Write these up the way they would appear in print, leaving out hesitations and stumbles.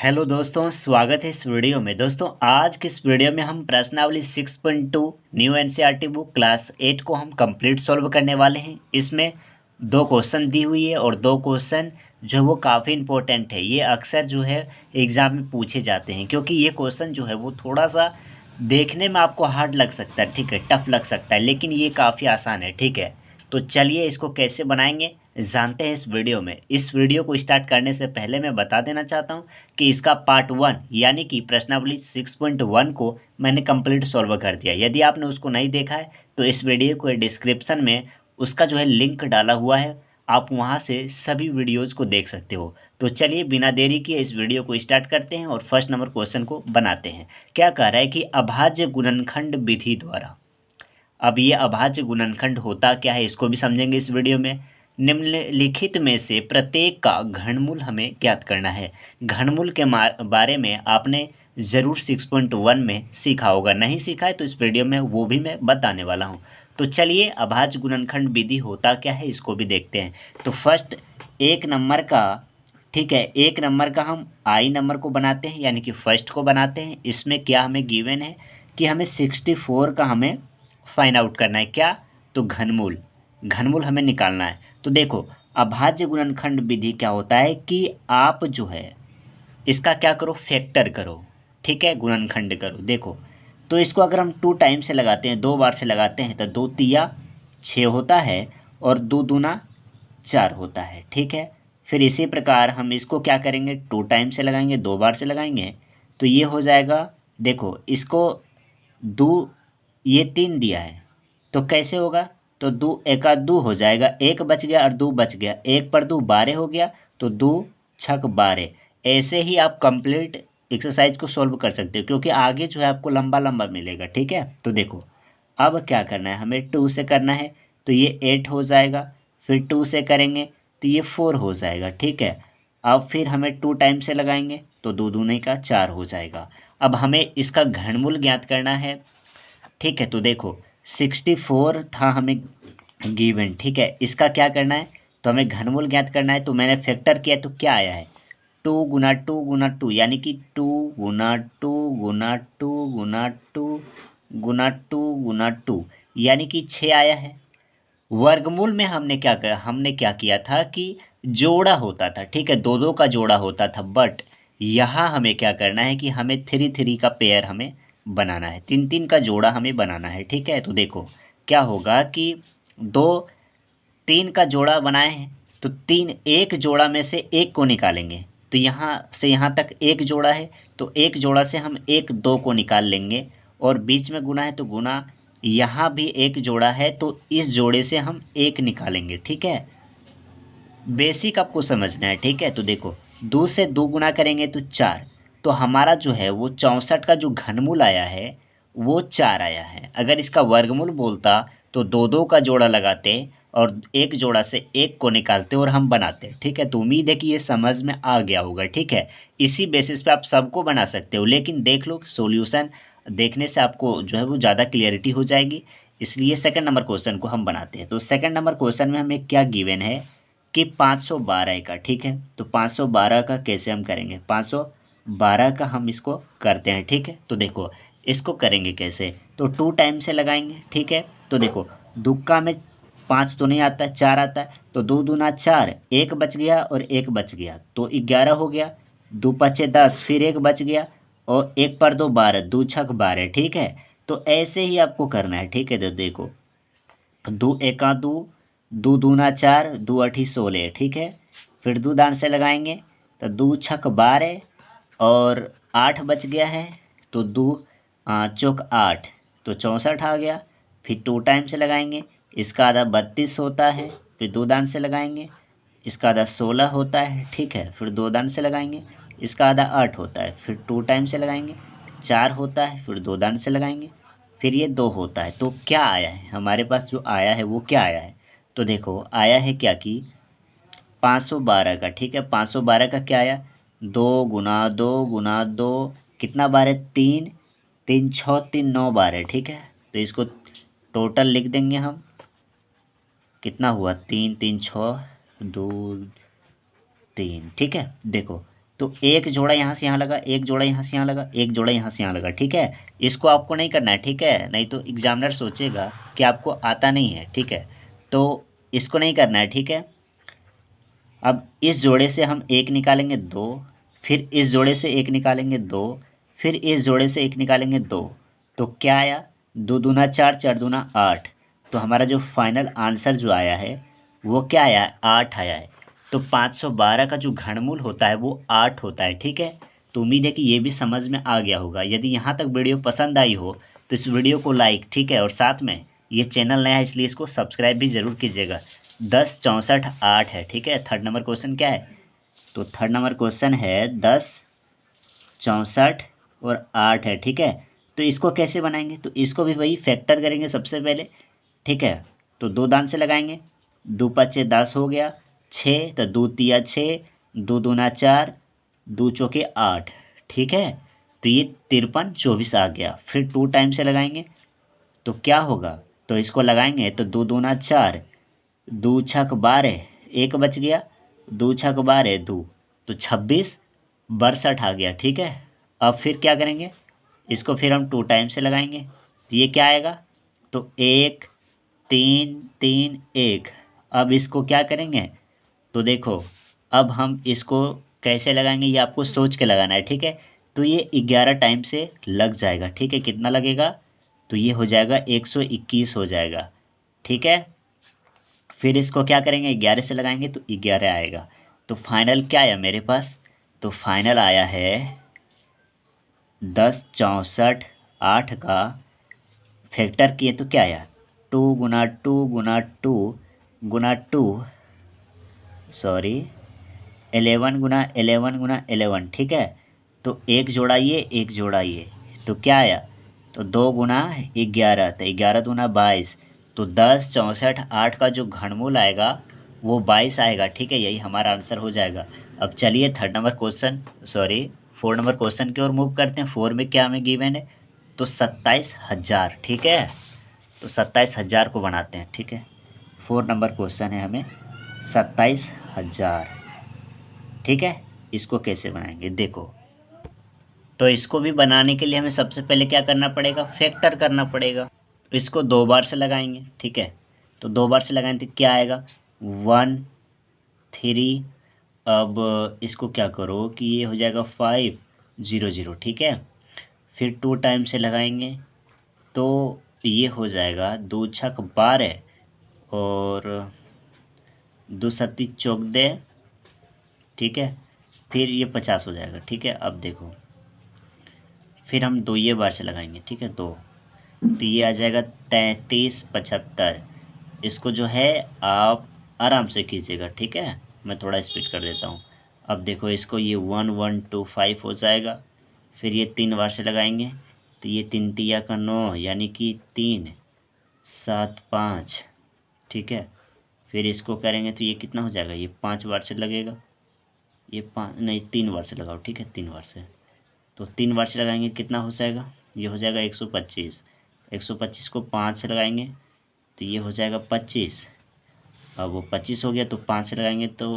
Hello दोस्तों, स्वागत है इस वीडियो में। दोस्तों, आज की इस वीडियो में हम प्रश्नावली 6.2 न्यू एनसीईआरटी बुक क्लास 8 को हम कंप्लीट सॉल्व करने वाले हैं। इसमें दो क्वेश्चन दी हुई है और दो क्वेश्चन जो है वो काफ़ी इंपॉर्टेंट है। ये अक्सर जो है एग्ज़ाम में पूछे जाते हैं, क्योंकि ये क्वेश्चन जो है वो थोड़ा सा देखने में आपको हार्ड लग सकता है, ठीक है, टफ लग सकता है, लेकिन ये काफ़ी आसान है, ठीक है। तो चलिए इसको कैसे बनाएंगे जानते हैं इस वीडियो में। इस वीडियो को स्टार्ट करने से पहले मैं बता देना चाहता हूँ कि इसका पार्ट 1 यानी कि प्रश्नावली 6.1 को मैंने कंप्लीट सॉल्व कर दिया। यदि आपने उसको नहीं देखा है तो इस वीडियो को डिस्क्रिप्शन में उसका जो है लिंक डाला हुआ है, आप वहाँ से सभी वीडियोस को देख सकते हो। तो चलिए बिना देरी किए इस वीडियो को स्टार्ट करते हैं और फर्स्ट नंबर क्वेश्चन को बनाते हैं। क्या कह रहा है कि अभाज्य गुणनखंड विधि द्वारा। अब ये अभाज्य गुणनखंड होता क्या है इसको भी समझेंगे इस वीडियो में। निम्नलिखित में से प्रत्येक का घनमूल हमें ज्ञात करना है। घनमूल के बारे में आपने ज़रूर 6.1 में सीखा होगा, नहीं सीखा है तो इस वीडियो में वो भी मैं बताने वाला हूँ। तो चलिए अभाज्य गुणनखंड विधि होता क्या है इसको भी देखते हैं। तो फर्स्ट एक नंबर का, ठीक है, एक नंबर का हम आई नंबर को बनाते हैं, यानी कि फर्स्ट को बनाते हैं। इसमें क्या हमें गिवन है कि हमें 64 का हमें फाइंड आउट करना है। क्या? तो घनमूल, घनमूल हमें निकालना है। तो देखो अभाज्य गुणनखंड विधि क्या होता है कि आप जो है इसका क्या करो, फैक्टर करो, ठीक है, गुणनखंड करो। देखो तो इसको अगर हम 2 टाइम से लगाते हैं, 2 बार से लगाते हैं, तो 2 तिया 6 होता है और 2 दूना 4 होता है, ठीक है। फिर इसी प्रकार हम इसको क्या करेंगे, 2 टाइम से लगाएंगे, 2 बार से लगाएंगे, तो ये हो जाएगा। देखो इसको दो, ये 3 दिया है तो कैसे होगा, तो 2 एका 2 हो जाएगा, 1 बच गया और 2 बच गया, 1 पर 2 12 हो गया, तो 2 छक 12। ऐसे ही आप कंप्लीट एक्सरसाइज को सॉल्व कर सकते हो, क्योंकि आगे जो है आपको लंबा लंबा मिलेगा, ठीक है। तो देखो अब क्या करना है, हमें 2 से करना है, तो ये 8 हो जाएगा। फिर 2 से करेंगे तो ये 4 हो जाएगा, ठीक है। अब फिर हमें 2 टाइम से लगाएंगे तो 2 दूने का 4 हो जाएगा। अब हमें इसका घनमूल ज्ञात करना है, ठीक है। तो देखो 64 था हमें गिवन, ठीक है। इसका क्या करना है, तो हमें घनमूल ज्ञात करना है। तो मैंने फैक्टर किया तो क्या आया है, 2 गुना 2 यानी कि 2 गुना 2 यानी कि 6 आया है। वर्गमूल में हमने क्या करा, हमने क्या किया था कि जोड़ा होता था, ठीक है, दो दो का जोड़ा होता था। बट यहाँ हमें क्या करना है कि हमें 3 3 का पेयर हमें बनाना है, 3 3 का जोड़ा हमें बनाना है, ठीक है। तो देखो क्या होगा कि 2 3 का जोड़ा बनाए हैं, तो 3 एक जोड़ा में से एक को निकालेंगे, तो यहाँ से यहाँ तक एक जोड़ा है, तो एक जोड़ा से हम एक 2 को निकाल लेंगे, और बीच में गुना है तो गुना, यहाँ भी एक जोड़ा है तो इस जोड़े से हम एक निकालेंगे, ठीक है। बेसिक आपको समझना है, ठीक है। तो देखो 2 से 2 गुना करेंगे तो 4, तो हमारा जो है वो 64 का जो घनमूल आया है वो 4 आया है। अगर इसका वर्गमूल बोलता तो 2 2 का जोड़ा लगाते और एक जोड़ा से एक को निकालते और हम बनाते, ठीक है। तो उम्मीद है कि ये समझ में आ गया होगा, ठीक है। इसी बेसिस पे आप सबको बना सकते हो, लेकिन देख लो सॉल्यूशन देखने से आपको जो है वो ज़्यादा क्लियरिटी हो जाएगी। इसलिए सेकंड नंबर क्वेश्चन को हम बनाते हैं। तो सेकंड नंबर क्वेश्चन में हमें क्या गिवन है कि 512 का, ठीक है। तो 512 का कैसे हम करेंगे, 512 का हम इसको करते हैं, ठीक है। तो देखो इसको करेंगे कैसे, तो 2 टाइम से लगाएंगे, ठीक है। तो देखो दुक्का में 5 तो नहीं आता, 4 आता है, तो 2 दूना 4, एक बच गया और एक बच गया, तो 11 हो गया। 2 पचे 10, फिर एक बच गया, और एक पर 2 12, 2 छक 12, ठीक है। तो ऐसे ही आपको करना है, ठीक है। तो देखो 2 एका 2, 2 दूना 4, 2 अठी 16, ठीक है। फिर 2 दान से लगाएंगे तो 2 छक 12 और 8 बच गया है, तो 2 चौक 8, तो 64 आ गया। फिर 2 टाइम से लगाएंगे, इसका आधा 32 होता है। फिर 2 दान से लगाएंगे, इसका आधा 16 होता है, ठीक है। फिर 2 दान से लगाएंगे, इसका आधा 8 होता है। फिर 2 टाइम से लगाएंगे, 4 होता है। फिर 2 दान से लगाएंगे, फिर ये 2 होता है। तो क्या आया है हमारे पास, जो आया है वो क्या आया है, तो देखो आया है क्या कि 512 का, ठीक है। 512 का क्या आया, 2 गुना 2 कितना बार है, 3 3 6 3 9 बार है, ठीक है। तो इसको टोटल लिख देंगे हम, कितना हुआ, 3 3 6 2 3, ठीक है। देखो तो एक जोड़ा यहाँ से यहाँ लगा, एक जोड़ा यहाँ से यहाँ लगा, एक जोड़ा यहाँ से यहाँ लगा, ठीक है। इसको आपको नहीं करना है, ठीक है, नहीं तो एग्जामिनर सोचेगा कि आपको आता नहीं है, ठीक है। तो इसको नहीं करना है, ठीक है। अब इस जोड़े से हम एक निकालेंगे दो, फिर इस जोड़े से एक निकालेंगे दो, फिर इस जोड़े से एक निकालेंगे दो। तो क्या आया, दो दूना चार, चार दूना आठ। तो हमारा जो फाइनल आंसर जो आया है वो क्या आया है, 8 आया है। तो 512 का जो घनमूल होता है वो 8 होता है, ठीक है। तो उम्मीद है कि ये भी समझ में आ गया होगा। यदि यहाँ तक वीडियो पसंद आई हो तो इस वीडियो को लाइक, ठीक है, और साथ में ये चैनल नया है इसलिए इसको सब्सक्राइब भी ज़रूर कीजिएगा। 10 64 8 है, ठीक है। थर्ड नंबर क्वेश्चन क्या है, तो थर्ड नंबर क्वेश्चन है 10 64 और 8 है, ठीक है। तो इसको कैसे बनाएंगे, तो इसको भी वही फैक्टर करेंगे सबसे पहले, ठीक है। तो दो दान से लगाएंगे, दो पचे 10 हो गया, 6 तो दो तिया 6, दो दूना 4, दो चौके 8, ठीक है। तो ये 53 24 आ गया। फिर 2 टाइम से लगाएंगे तो क्या होगा, तो इसको लगाएंगे तो दो दूना 4, दो छक 12, एक बच गया, दो छक 12 दो, तो 26 62 आ गया, ठीक है। अब फिर क्या करेंगे, इसको फिर हम 2 टाइम से लगाएंगे तो ये क्या आएगा, तो 1 3 3 1। अब इसको क्या करेंगे, तो देखो अब हम इसको कैसे लगाएंगे ये आपको सोच के लगाना है, ठीक है। तो ये 11 टाइम से लग जाएगा, ठीक है। कितना लगेगा, तो ये हो जाएगा 121 हो जाएगा, ठीक है। फिर इसको क्या करेंगे, 11 से लगाएंगे तो 11 आएगा। तो फाइनल क्या आया मेरे पास, तो फाइनल आया है 10 64 8 का फैक्टर किए तो क्या आया, 2 गुना 2 गुना 2 गुना 2, सॉरी 11 गुना 11 गुना 11, ठीक है। तो एक जोड़ा ये, एक जोड़ा ये, तो क्या आया, तो 2 गुना 11, तो 11 दूना 22। तो 10 64 8 का जो घनमूल आएगा वो 22 आएगा, ठीक है। यही हमारा आंसर हो जाएगा। अब चलिए third number question, sorry 4 number question की ओर मूव करते हैं। 4 में क्या हमें गिवन है, तो 27,000, ठीक है। तो 27,000 को बनाते हैं, ठीक है। 4 नंबर क्वेश्चन है हमें 27,000, ठीक है। इसको कैसे बनाएंगे देखो, तो इसको भी बनाने के लिए हमें सबसे पहले क्या करना पड़ेगा, फैक्टर करना पड़ेगा। इसको 2 बार से लगाएंगे, ठीक है। तो 2 बार से लगाएंगे तो क्या आएगा, 1 3। अब इसको क्या करो कि ये हो जाएगा 5 0 0, ठीक है। फिर 2 टाइम से लगाएंगे तो ये हो जाएगा 2 छक 12 और 2 सत्ती 14, ठीक है। फिर ये 50 हो जाएगा, ठीक है। अब देखो फिर हम 2 ये बार से लगाएंगे, ठीक है, 2, तो ये आ जाएगा 33 75। इसको जो है आप आराम से कीजिएगा, ठीक है। मैं थोड़ा स्पीड कर देता हूँ। अब देखो इसको ये 1 1 2 5 हो जाएगा। फिर ये 3 बार से लगाएंगे तो ये 3 तिया का 9 यानी कि 3 7 5, ठीक है। फिर इसको करेंगे तो ये कितना हो जाएगा, ये 5 बार से लगेगा, ये 5 नहीं 3 बार से लगाओ, ठीक है, 3 बार से। तो 3 बार से लगाएंगे कितना हो जाएगा, ये हो जाएगा 125। 125 को 5 से लगाएंगे तो ये हो जाएगा 25। अब वो 25 हो गया तो 5 से लगाएंगे तो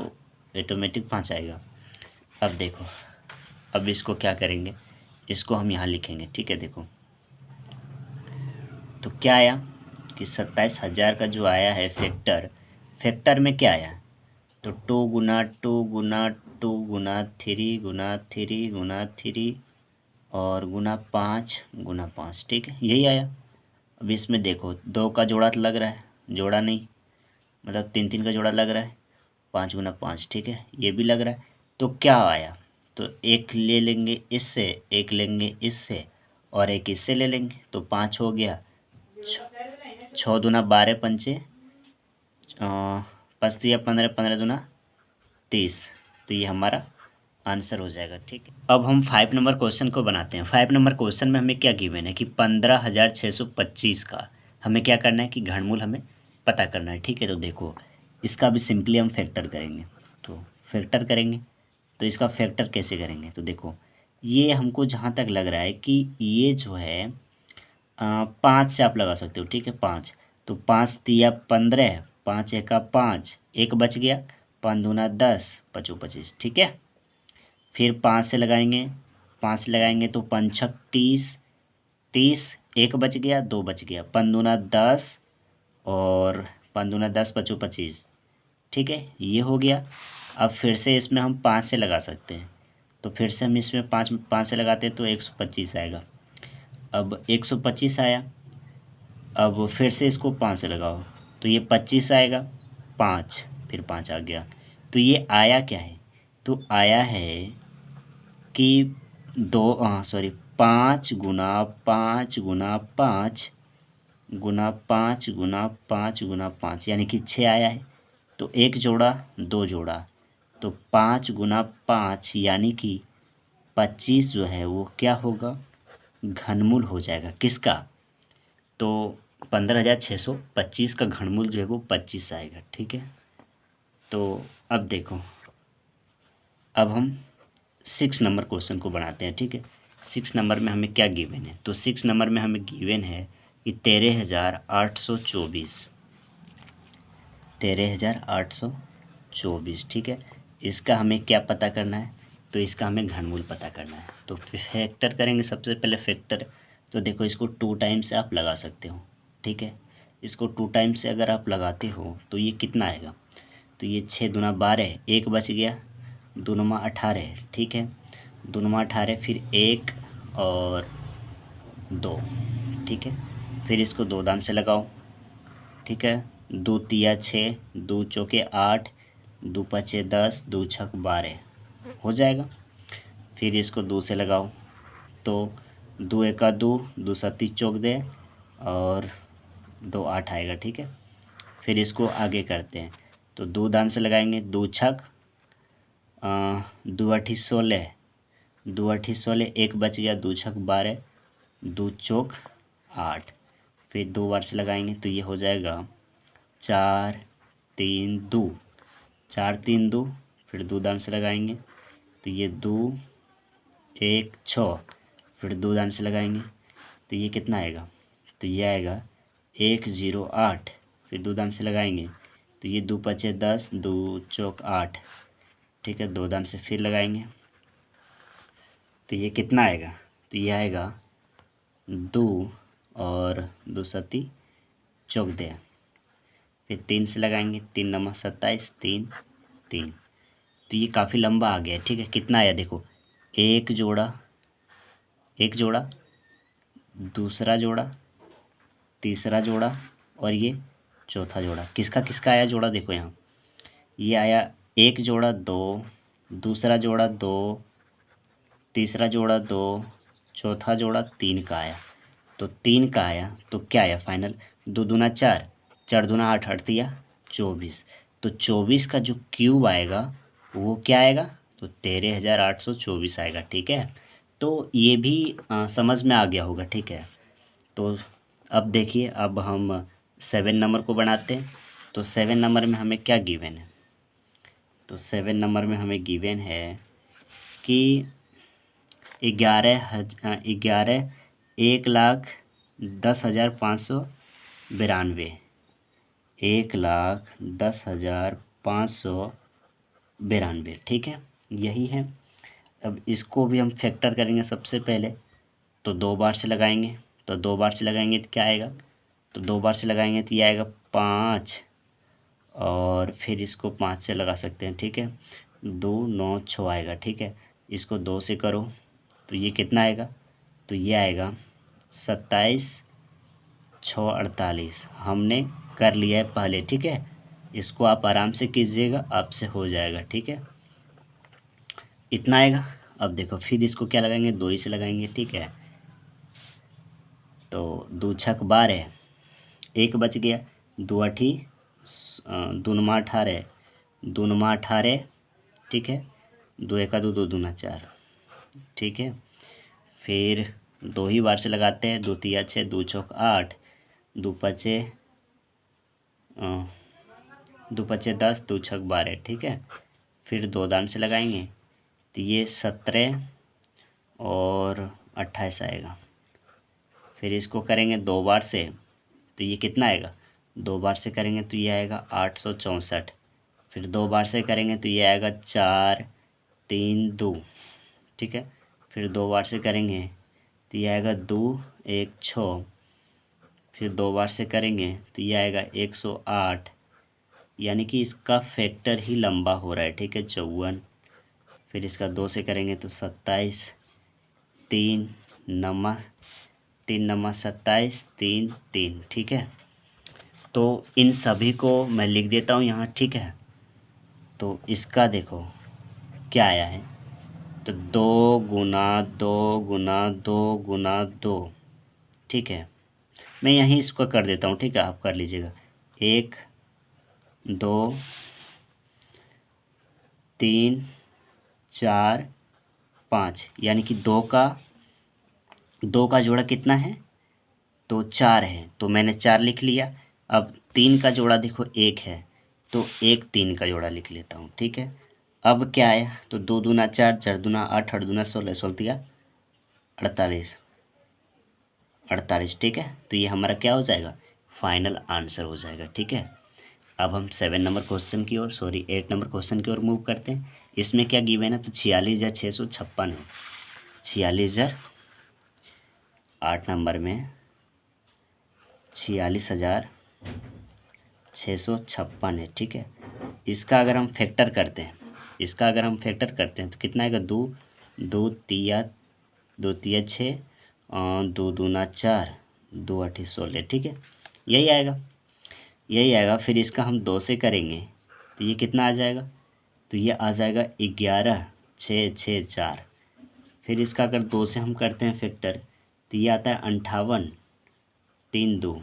ऑटोमेटिक 5 आएगा। अब देखो अब इसको क्या करेंगे, इसको हम यहाँ लिखेंगे, ठीक है। देखो तो क्या आया कि 27,000 का जो आया है फैक्टर, फैक्टर में क्या आया, तो 2 गुना 2 गुना 2 गुना 3 गुना 3 गुना 3 और गुना 5, ठीक है, यही आया। अब इसमें देखो 2 का जोड़ा तो लग रहा है, जोड़ा नहीं, मतलब 3 3 का जोड़ा लग रहा है, 5 गुना 5, ठीक है, ये भी लग रहा है। तो क्या आया, तो एक ले लेंगे इससे, एक लेंगे इससे और एक इससे ले लेंगे तो 5 हो गया। 6 दूना 12 पंचे 5 या 15 15 दूना 30। तो ये हमारा आंसर हो जाएगा, ठीक है। अब हम 5 नंबर क्वेश्चन को बनाते हैं। 5 नंबर क्वेश्चन में हमें क्या गिवन है कि 15,625 का हमें क्या करना है कि घनमूल हमें पता करना है, ठीक है। तो देखो इसका भी सिंपली हम फैक्टर करेंगे, तो फैक्टर करेंगे तो इसका फैक्टर कैसे करेंगे, तो देखो ये हमको जहाँ तक लग रहा है कि ये जो है 5 से आप लगा सकते हो, ठीक है, 5। तो 5 तिया 15, 5 एका 5, एक बच गया, 5 दूना 10, 25 25, ठीक है। फिर 5 से लगाएंगे, 5 से लगाएंगे तो 5 छक 30, 30 एक बच गया, 2 बच गया, 5 दूना 10 और 5 दूना 10 पचो 25। ठीक है, ये हो गया। अब फिर से इसमें हम 5 से लगा सकते हैं, तो फिर से हम इसमें 5 5 से लगाते हैं तो 125 आएगा। अब 125 आया, अब फिर से इसको 5 से लगाओ तो ये 25 आएगा, 5 फिर 5 आ गया। तो ये आया क्या है, तो आया है कि 5 गुना 5 गुना 5 गुना 5 गुना 5 गुना 5 यानी कि 6 आया है। तो एक जोड़ा, दो जोड़ा, तो 5 गुना 5 यानी कि 25 जो है वो क्या होगा, घनमूल हो जाएगा। किसका, तो 15,625 का घनमूल जो है वो 25 आएगा। ठीक है, तो अब देखो, अब हम 6 नंबर क्वेश्चन को बनाते हैं। ठीक है, 6 नंबर में हमें क्या गिवन है, तो 6 नंबर में हमें गिवन है कि 13,824, 13,824। ठीक है, इसका हमें क्या पता करना है, तो इसका हमें घनमूल पता करना है। तो फैक्टर करेंगे, सबसे पहले फैक्टर। तो देखो, इसको 2 टाइम से आप लगा सकते हो। ठीक है, इसको 2 टाइम से अगर आप लगाते हो तो ये कितना आएगा, तो ये 6 दूना 12, एक बच गया, दूनमा 18। ठीक है, दूनमा 18, फिर 1 और 2। ठीक है, फिर इसको 2 दान से लगाओ। ठीक है, 2 तिया 6, 2 चौके 8, 2 पचे 10, 2 छक 12 हो जाएगा। फिर इसको 2 से लगाओ तो 2 एका 2, 2 सत्ती चौक दे और 2 8 आएगा। ठीक है, फिर इसको आगे करते हैं, तो 2 दान से लगाएंगे, 2 छक 2 अठी 16, 2 अठी 16, एक बच गया, 2 छक 12, 2 चौक 8। फिर 2 बार से लगाएंगे तो ये हो जाएगा 4 3 2, 4 3 2, फिर 2 दान से लगाएंगे तो ये 2 1 6, फिर 2 दान से लगाएंगे तो ये कितना आएगा, तो ये आएगा 1 0 8, फिर 2 दान से लगाएंगे तो ये 2 पचे 10, 2 चौक 8। ठीक है, 2 दान से फिर लगाएंगे तो ये कितना आएगा, तो ये आएगा 2 और 2 सत्ती चौक दे, फिर 3 से लगाएंगे, 3 नमक 27, 3 3। तो ये काफ़ी लंबा आ गया। ठीक है, कितना आया देखो, एक जोड़ा, एक जोड़ा, दूसरा जोड़ा, तीसरा जोड़ा और ये चौथा जोड़ा। किसका किसका आया जोड़ा, देखो यहाँ ये आया, एक जोड़ा 2, दूसरा जोड़ा 2, तीसरा जोड़ा 2, चौथा जोड़ा 3 का आया। तो 3 का आया तो क्या आया फाइनल, 2 दूना 4, 4 दूना 8, 8 दिया 24। तो 24 का जो क्यूब आएगा वो क्या आएगा, तो 13,824 आएगा। ठीक है, तो ये भी समझ में आ गया होगा। ठीक है, तो अब देखिए, अब हम 7 नंबर को बनाते हैं। तो 7 नंबर में हमें क्या गिवन है, तो 7 नंबर में हमें गिवन है कि 1,10,592, 1,10,592। ठीक है, यही है। अब इसको भी हम फैक्टर करेंगे। सबसे पहले तो 2 बार से लगाएंगे, तो 2 बार से लगाएंगे तो क्या आएगा, तो 2 बार से लगाएंगे तो ये आएगा 5 और फिर इसको 5 से लगा सकते हैं। ठीक है, 2 9 6 आएगा। ठीक है, इसको 2 से करो तो ये कितना आएगा, तो ये आएगा 27 6 48। हमने कर लिया है पहले। ठीक है, इसको आप आराम से कीजिएगा, आपसे हो जाएगा। ठीक है, इतना आएगा। अब देखो, फिर इसको क्या लगाएंगे, 2 ही से लगाएंगे। ठीक है, तो 2 छक 12, एक बच गया, 2 अठी दूनमा 18, दूनमा 18। ठीक है, 2 एका 2, 2 दूना 4। ठीक है, फिर 2 ही बार से लगाते हैं, 2 तिया 6, 2 चौक 8, 2 पचे 10, 2 छक 12। ठीक है, फिर 2 दान से लगाएंगे तो ये 17 और 28 आएगा। फिर इसको करेंगे 2 बार से तो ये कितना आएगा, 2 बार से करेंगे तो ये आएगा 864। फिर 2 बार से करेंगे तो ये आएगा 4 3 2। ठीक है। फिर 2 बार से करेंगे तो ये आएगा 2 1 6। फिर 2 बार से करेंगे तो ये आएगा 108, यानी कि इसका फैक्टर ही लंबा हो रहा है, ठीक है, 54। फिर इसका 2 से करेंगे तो 27, 3 नमा 3 नमा 27, 3 3, ठीक है। तो इन सभी को मैं लिख देता हूँ यहाँ, ठीक है। तो इसका देखो क्या आया है, तो 2 गुना 2 गुना 2 गुना 2, ठीक है। मैं यहीं इसको कर देता हूँ, ठीक है, आप कर लीजिएगा। 1 2 3 4 5, यानी कि 2 का जोड़ा कितना है, तो 4 है, तो मैंने 4 लिख लिया। अब 3 का जोड़ा देखो 1 है, तो 1 3 का जोड़ा लिख लेता हूँ, ठीक है। अब क्या आया, तो 2 दूना 4, 4 दूना 8, 8 दूना 16, 16 तिया 48, 48, ठीक है। तो ये हमारा क्या हो जाएगा, फाइनल आंसर हो जाएगा, ठीक है। अब हम 7 नंबर क्वेश्चन की ओर 8 नंबर क्वेश्चन की ओर मूव करते हैं। इसमें क्या गिवन है, तो 46,656 है। 46,000 8 नंबर में 46,656 है, ठीक है। इसका अगर हम फैक्टर करते हैं, तो कितना आएगा, 2 2 तिया 2 तिया 6, 2 दूना 4, 2 8 16, ठीक है। यही आएगा। फिर इसका हम 2 से करेंगे तो ये कितना आ जाएगा, तो ये आ जाएगा 11 6 6 4। फिर इसका अगर 2 से हम करते हैं फैक्टर तो ये आता है 58 3 2।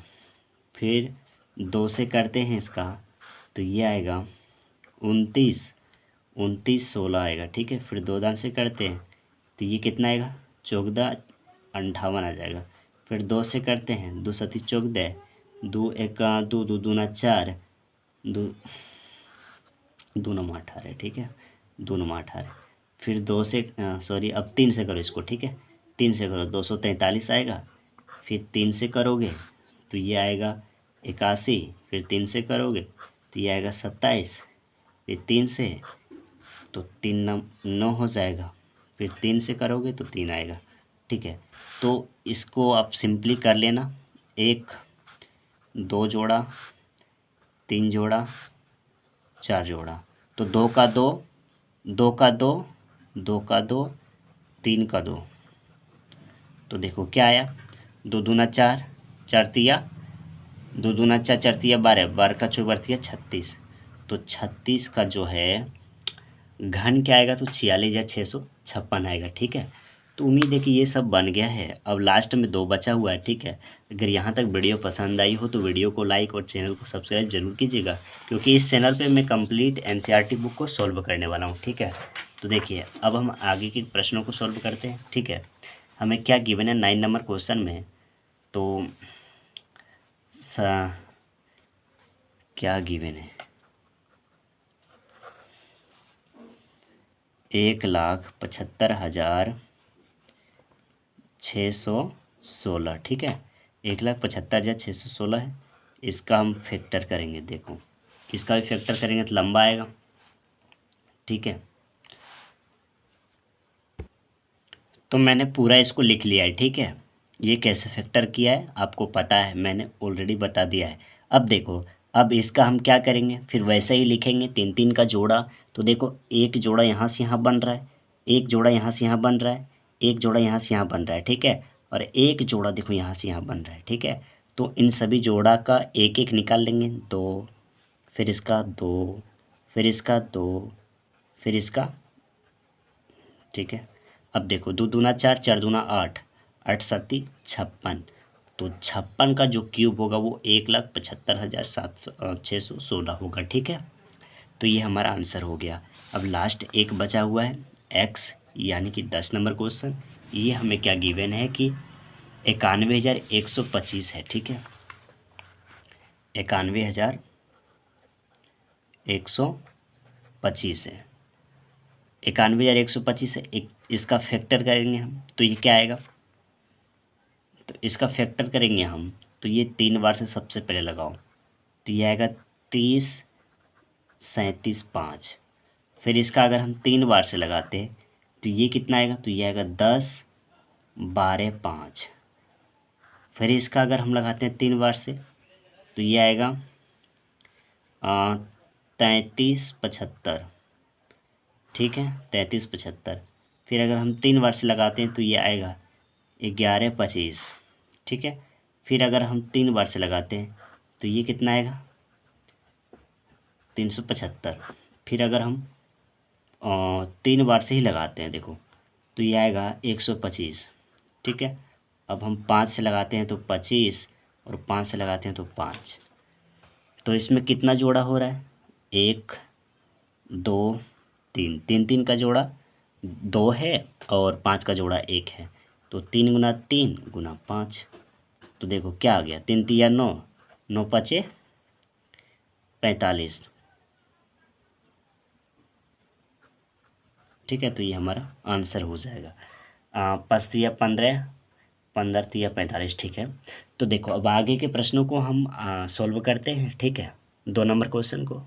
फिर 2 से करते हैं इसका तो ये आएगा 29 29 16 आएगा, ठीक है। फिर 2 दान से करते हैं तो ये कितना आएगा, 14 58 आ जाएगा। फिर 2 से करते हैं, 2 सती 14, 2 1 2 2 दूना 4, 2 2 9 18, ठीक है, 2 9 18। फिर 2 से सॉरी अब 3 से करो इसको, ठीक है, 3 से करो 243 आएगा। फिर 3 से करोगे तो ये आएगा 81। फिर 3 से करोगे तो ये आएगा 27। फिर 3 से तो 3 9 हो जाएगा। फिर 3 से करोगे तो 3 आएगा, ठीक है। तो इसको आप सिंपली कर लेना, 1 2 जोड़ा 3 जोड़ा 4 जोड़ा, तो 2 का 2 2 का 2 2 का 2 3 का 2, तो देखो क्या आया, 2 दूना 4, 4 तिया 2 दूना 4, 4 तिया 12, 12 का 4 तिया 36। तो 36 का जो है घन क्या आएगा, तो 46,656 आएगा, ठीक है। तो उम्मीद है कि ये सब बन गया है। अब लास्ट में 2 बचा हुआ है, ठीक है। अगर यहाँ तक वीडियो पसंद आई हो तो वीडियो को लाइक और चैनल को सब्सक्राइब जरूर कीजिएगा, क्योंकि इस चैनल पे मैं कंप्लीट एनसीईआरटी बुक को सॉल्व करने वाला हूँ, ठीक है। तो देखिए अब हम आगे के प्रश्नों को सॉल्व करते हैं, ठीक है। हमें क्या गिवन है 9 नंबर क्वेश्चन में, तो क्या गिवन है, 1,75,616, ठीक है। 1,75,616 है। इसका हम फैक्टर करेंगे, देखो इसका भी फैक्टर करेंगे तो लंबा आएगा, ठीक है। तो मैंने पूरा इसको लिख लिया है, ठीक है। ये कैसे फैक्टर किया है आपको पता है, मैंने ऑलरेडी बता दिया है। अब देखो, अब इसका हम क्या करेंगे, फिर वैसे ही लिखेंगे 3 3 का जोड़ा। तो देखो एक जोड़ा यहाँ से यहाँ बन रहा है, एक जोड़ा यहाँ से यहाँ बन रहा है, एक जोड़ा यहाँ से यहाँ बन रहा है, ठीक है। और एक जोड़ा देखो यहाँ से यहाँ बन रहा है, ठीक है। तो इन सभी जोड़ा का एक एक निकाल लेंगे, 2, फिर इसका 2, फिर इसका 2, फिर इसका, ठीक है। अब देखो 2 दूना 4, 4 दूना 8, 8 सत्ती 56। तो 56 का जो क्यूब होगा वो 1,75,616 होगा, ठीक है। तो ये हमारा आंसर हो गया। अब लास्ट एक बचा हुआ है एक्स, यानी कि 10 नंबर क्वेश्चन। ये हमें क्या गिवन है कि 91,125 है, ठीक है। 91,125 है, 91,125 है। एक इसका फैक्टर करेंगे हम तो ये क्या आएगा, तो इसका फैक्टर करेंगे हम तो ये 3 बार से सबसे पहले लगाओ तो ये आएगा 30 37 5। फिर इसका अगर हम 3 बार से लगाते हैं तो ये कितना आएगा, तो ये आएगा 10, 12, 5। फिर इसका अगर हम लगाते हैं 3 बार से तो ये आएगा 33, 75। ठीक है, 33, 75। फिर अगर हम 3 बार से लगाते हैं तो ये आएगा 11, 25। ठीक है, फिर अगर हम 3 बार से लगाते हैं तो ये कितना आएगा, 375। फिर अगर हम 3 बार से ही लगाते हैं देखो तो ये आएगा 125। ठीक है, अब हम 5 से लगाते हैं तो 25 और 5 से लगाते हैं तो 5। तो इसमें कितना जोड़ा हो रहा है, 1, 2, 3, 3 3 का जोड़ा 2 है और 5 का जोड़ा 1 है। तो 3 गुना 3 गुना 5, तो देखो क्या आ गया, 3 तिया 9, 9 5 45। ठीक है, तो ये हमारा आंसर हो जाएगा। 5 तिया 15, 15 तिया 45। ठीक है, तो देखो अब आगे के प्रश्नों को हम सॉल्व करते हैं। ठीक है, 2 नंबर क्वेश्चन को।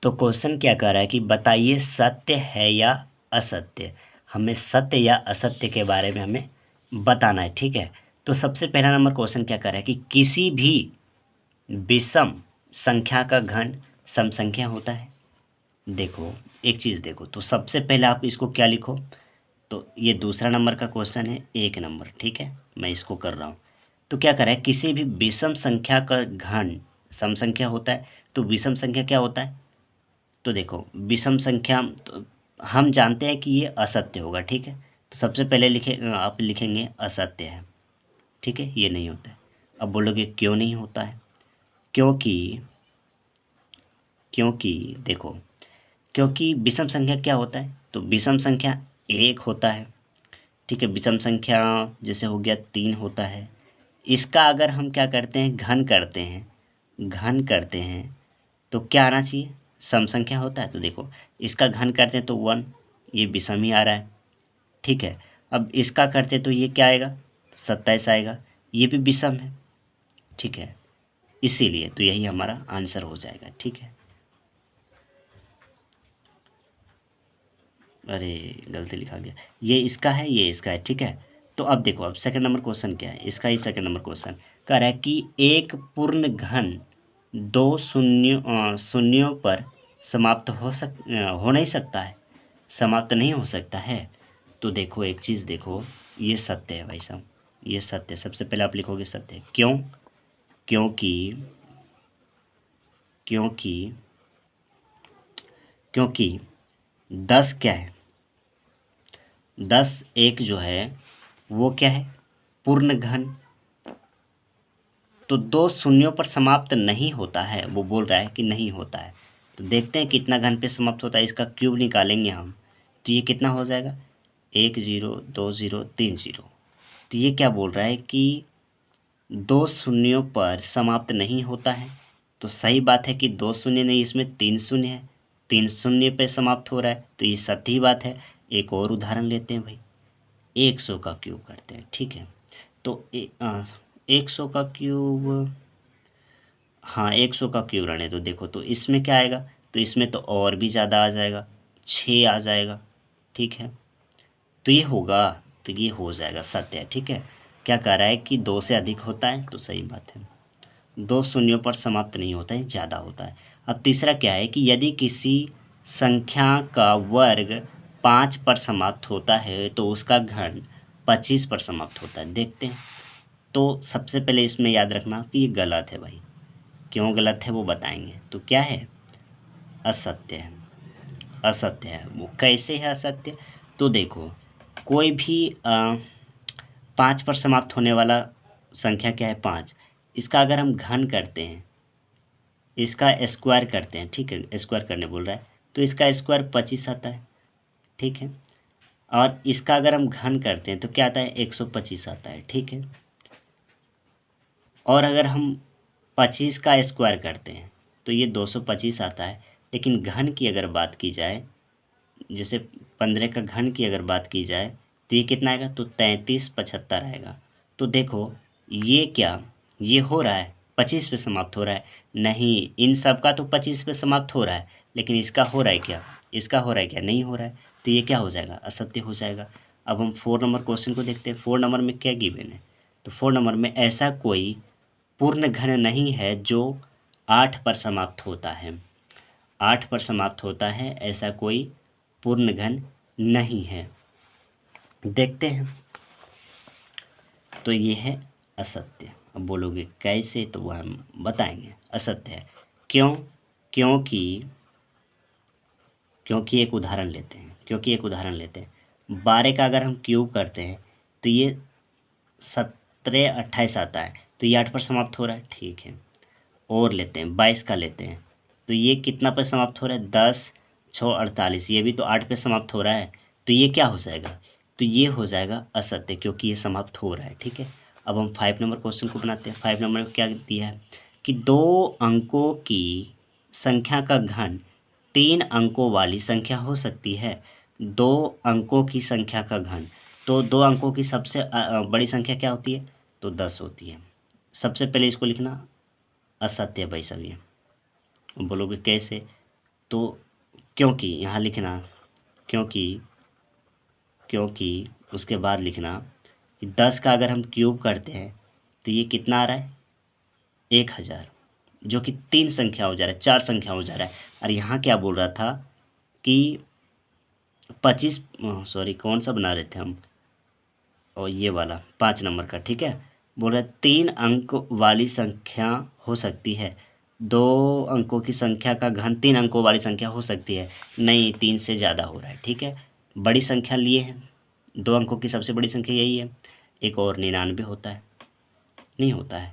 तो क्वेश्चन क्या कह रहा है कि बताइए सत्य है या असत्य। हमें सत्य या असत्य के बारे में हमें बताना है। ठीक है, तो सबसे पहला नंबर क्वेश्चन क्या कह रहा है कि किसी भी विषम संख्या का घन सम संख्या होता है। देखो एक चीज़ देखो, तो सबसे पहले आप इसको क्या लिखो, तो ये दूसरा नंबर का क्वेश्चन है, 1 नंबर। ठीक है, मैं इसको कर रहा हूँ। तो क्या कर रहा है, किसी भी विषम संख्या का घन सम संख्या होता है। तो विषम संख्या क्या होता है, तो देखो विषम संख्या तो हम जानते हैं कि ये असत्य होगा। ठीक है, तो सबसे पहले आप लिखेंगे असत्य है। ठीक है, ये नहीं होता है। अब बोलोगे क्यों नहीं होता है, क्योंकि क्योंकि देखो, क्योंकि विषम संख्या क्या होता है, तो विषम संख्या 1 होता है। ठीक है, विषम संख्या जैसे हो गया 3 होता है। इसका अगर हम क्या करते हैं, घन करते हैं तो क्या आना चाहिए, सम संख्या होता है। तो देखो इसका घन करते हैं तो 1, ये विषम ही आ रहा है। ठीक है, अब इसका करते तो ये क्या आएगा, 27 आएगा, ये भी विषम है। ठीक है, इसीलिए तो यही हमारा आंसर हो जाएगा। ठीक है, अरे गलती लिखा गया, ये इसका है, ये इसका है। ठीक है, तो अब देखो, अब सेकंड नंबर क्वेश्चन क्या है, इसका ही सेकंड नंबर क्वेश्चन कह रहा है कि एक पूर्ण घन 2 शून्यों पर समाप्त हो नहीं सकता है, समाप्त नहीं हो सकता है। तो देखो एक चीज़ देखो, ये सत्य है भाई साहब, ये सत्य है। सबसे पहले आप लिखोगे सत्य, क्यों, क्योंकि क्योंकि क्योंकि 10 क्या है, 10 एक जो है वो क्या है, पूर्ण घन। तो 2 शून्यों पर समाप्त नहीं होता है, वो बोल रहा है कि नहीं होता है। तो देखते हैं कितना घन पे समाप्त होता है, इसका क्यूब निकालेंगे हम। तो ये कितना हो जाएगा, 1 0 2 0 3 0। तो ये क्या बोल रहा है कि 2 शून्यों पर समाप्त नहीं होता है। तो सही बात है कि 2 शून्य नहीं, इसमें 3 शून्य है, 3 शून्य पे समाप्त हो रहा है, तो ये सत्य ही बात है। एक और उदाहरण लेते हैं भाई, 100 का क्यूब करते हैं। ठीक है, तो 100 का क्यूब, हाँ 100 का क्यूब रहने तो देखो, तो इसमें क्या आएगा, तो इसमें तो और भी ज़्यादा आ जाएगा, 6 आ जाएगा। ठीक है, तो ये होगा, तो ये हो जाएगा सत्य है। ठीक है, क्या कह रहा है कि 2 से अधिक होता है, तो सही बात है, 2 शून्यों पर समाप्त नहीं होता है, ज़्यादा होता है। अब तीसरा क्या है कि यदि किसी संख्या का वर्ग 5 पर समाप्त होता है तो उसका घन 25 पर समाप्त होता है। देखते हैं, तो सबसे पहले इसमें याद रखना कि ये गलत है भाई, क्यों गलत है वो बताएंगे। तो क्या है, असत्य है, असत्य है। वो कैसे है असत्य, तो देखो कोई भी 5 पर समाप्त होने वाला संख्या क्या है, 5, इसका अगर हम घन करते हैं, इसका स्क्वायर करते हैं, ठीक है, स्क्वायर करने बोल रहा है, तो इसका स्क्वायर 25 आता है। ठीक है, और इसका अगर हम घन करते हैं तो क्या आता है, 125 आता है। ठीक है, और अगर हम 25 का स्क्वायर करते हैं तो ये 225 आता है। लेकिन घन की अगर बात की जाए, जैसे 15 का घन की अगर बात की जाए तो ये कितना आएगा, तो 33 75 आएगा। तो देखो ये क्या, ये हो रहा है 25 पे समाप्त हो रहा है, नहीं इन सब का तो 25 पे समाप्त हो रहा है, लेकिन इसका हो रहा है क्या, इसका हो रहा है क्या, नहीं हो रहा है। तो ये क्या हो जाएगा, असत्य हो जाएगा। अब हम 4 नंबर क्वेश्चन को देखते हैं। 4 नंबर में क्या गिवन है, तो 4 नंबर में ऐसा कोई पूर्ण घन नहीं है जो 8 पर समाप्त होता है। 8 पर समाप्त होता है, ऐसा कोई पूर्ण घन नहीं है। देखते हैं, तो ये है असत्य। अब बोलोगे कैसे, तो वह हम बताएंगे। असत्य है, क्यों? क्योंकि क्योंकि एक उदाहरण लेते हैं, 12 का अगर हम क्यूब करते हैं तो ये 17 28 आता है, तो ये 8 पर समाप्त हो रहा है, ठीक है। और लेते हैं 22 का लेते हैं, तो ये कितना पर समाप्त हो रहा है, 10 6 48, ये भी तो 8 पे समाप्त हो रहा है, तो ये क्या हो जाएगा, तो ये हो जाएगा असत्य, क्योंकि ये समाप्त हो रहा है, ठीक है। अब हम 5 नंबर क्वेश्चन को बनाते हैं। 5 नंबर में क्या दिया है कि 2 अंकों की संख्या का घन 3 अंकों वाली संख्या हो सकती है। 2 अंकों की संख्या का घन, तो 2 अंकों की सबसे बड़ी संख्या क्या होती है, तो 10 होती है। सबसे पहले इसको लिखना असत्य भाई सभी। बोलोगे कैसे, तो क्योंकि यहाँ लिखना, क्योंकि क्योंकि उसके बाद लिखना कि 10 का अगर हम क्यूब करते हैं तो ये कितना आ रहा है, 1000, जो कि 3 संख्या हो जा रहा है, 4 संख्या हो जा रहा है। और यहाँ क्या बोल रहा था कि 25, सॉरी कौन सा बना रहे थे हम, और ये वाला 5 नंबर का, ठीक है। बोल रहा है 3 अंक वाली संख्या हो सकती है। 2 अंकों की संख्या का घन 3 अंकों वाली संख्या हो सकती है, नहीं 3 से ज़्यादा हो रहा है, ठीक है। बड़ी संख्या लिए हैं, 2 अंकों की सबसे बड़ी संख्या यही है। एक और 99 होता है, नहीं होता है,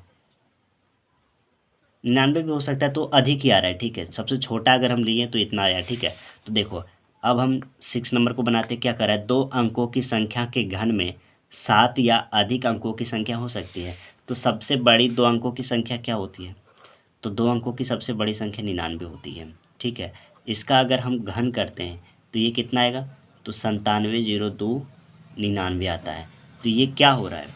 99 भी हो सकता है, तो अधिक ही आ रहा है, ठीक है। सबसे छोटा अगर हम लिए तो इतना आया, ठीक है। तो देखो, अब हम 6 नंबर को बनाते क्या कर रहा है, 2 अंकों की संख्या के घन में 7 या अधिक अंकों की संख्या हो सकती है। तो सबसे बड़ी 2 अंकों की संख्या क्या होती है, तो 2 अंकों की सबसे बड़ी संख्या 99 होती है, ठीक है। इसका अगर हम घन करते हैं तो ये कितना आएगा, तो 97 0 2 99 आता है। तो ये क्या हो रहा है,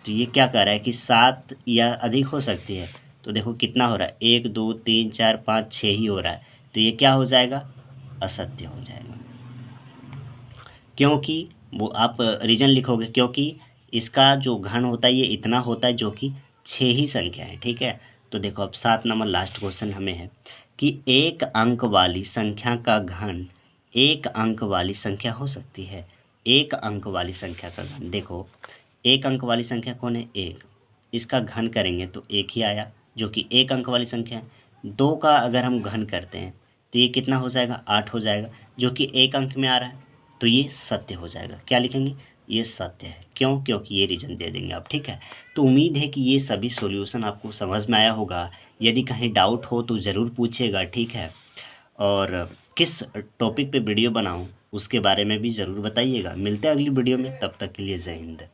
तो ये क्या कह रहा है कि 7 या अधिक हो सकती है। तो देखो कितना हो रहा है, 1 2 3 4 5 6 ही हो रहा है, तो ये क्या हो जाएगा, असत्य हो जाएगा। क्योंकि वो आप रीजन लिखोगे, क्योंकि इसका जो घन होता है ये इतना होता है, जो कि 6 ही संख्या है, ठीक है। तो देखो अब 7 नंबर लास्ट क्वेश्चन हमें है कि 1 अंक वाली संख्या का घन 1 अंक वाली संख्या हो सकती है। 1 अंक वाली संख्या का घन, देखो 1 अंक वाली संख्या कौन है, 1, इसका घन करेंगे तो 1 ही आया, जो कि 1 अंक वाली संख्या है। 2 का अगर हम घन करते हैं तो ये कितना हो जाएगा, 8 हो जाएगा, जो कि 1 अंक में आ रहा है, तो ये सत्य हो जाएगा। क्या लिखेंगे, ये सत्य है। क्यों, क्योंकि ये रीजन दे देंगे आप, ठीक है। तो उम्मीद है कि ये सभी सॉल्यूशन आपको समझ में आया होगा। यदि कहीं डाउट हो तो ज़रूर पूछिएगा, ठीक है। और किस टॉपिक पे वीडियो बनाऊं उसके बारे में भी ज़रूर बताइएगा। मिलते हैं अगली वीडियो में, तब तक के लिए जय हिंद।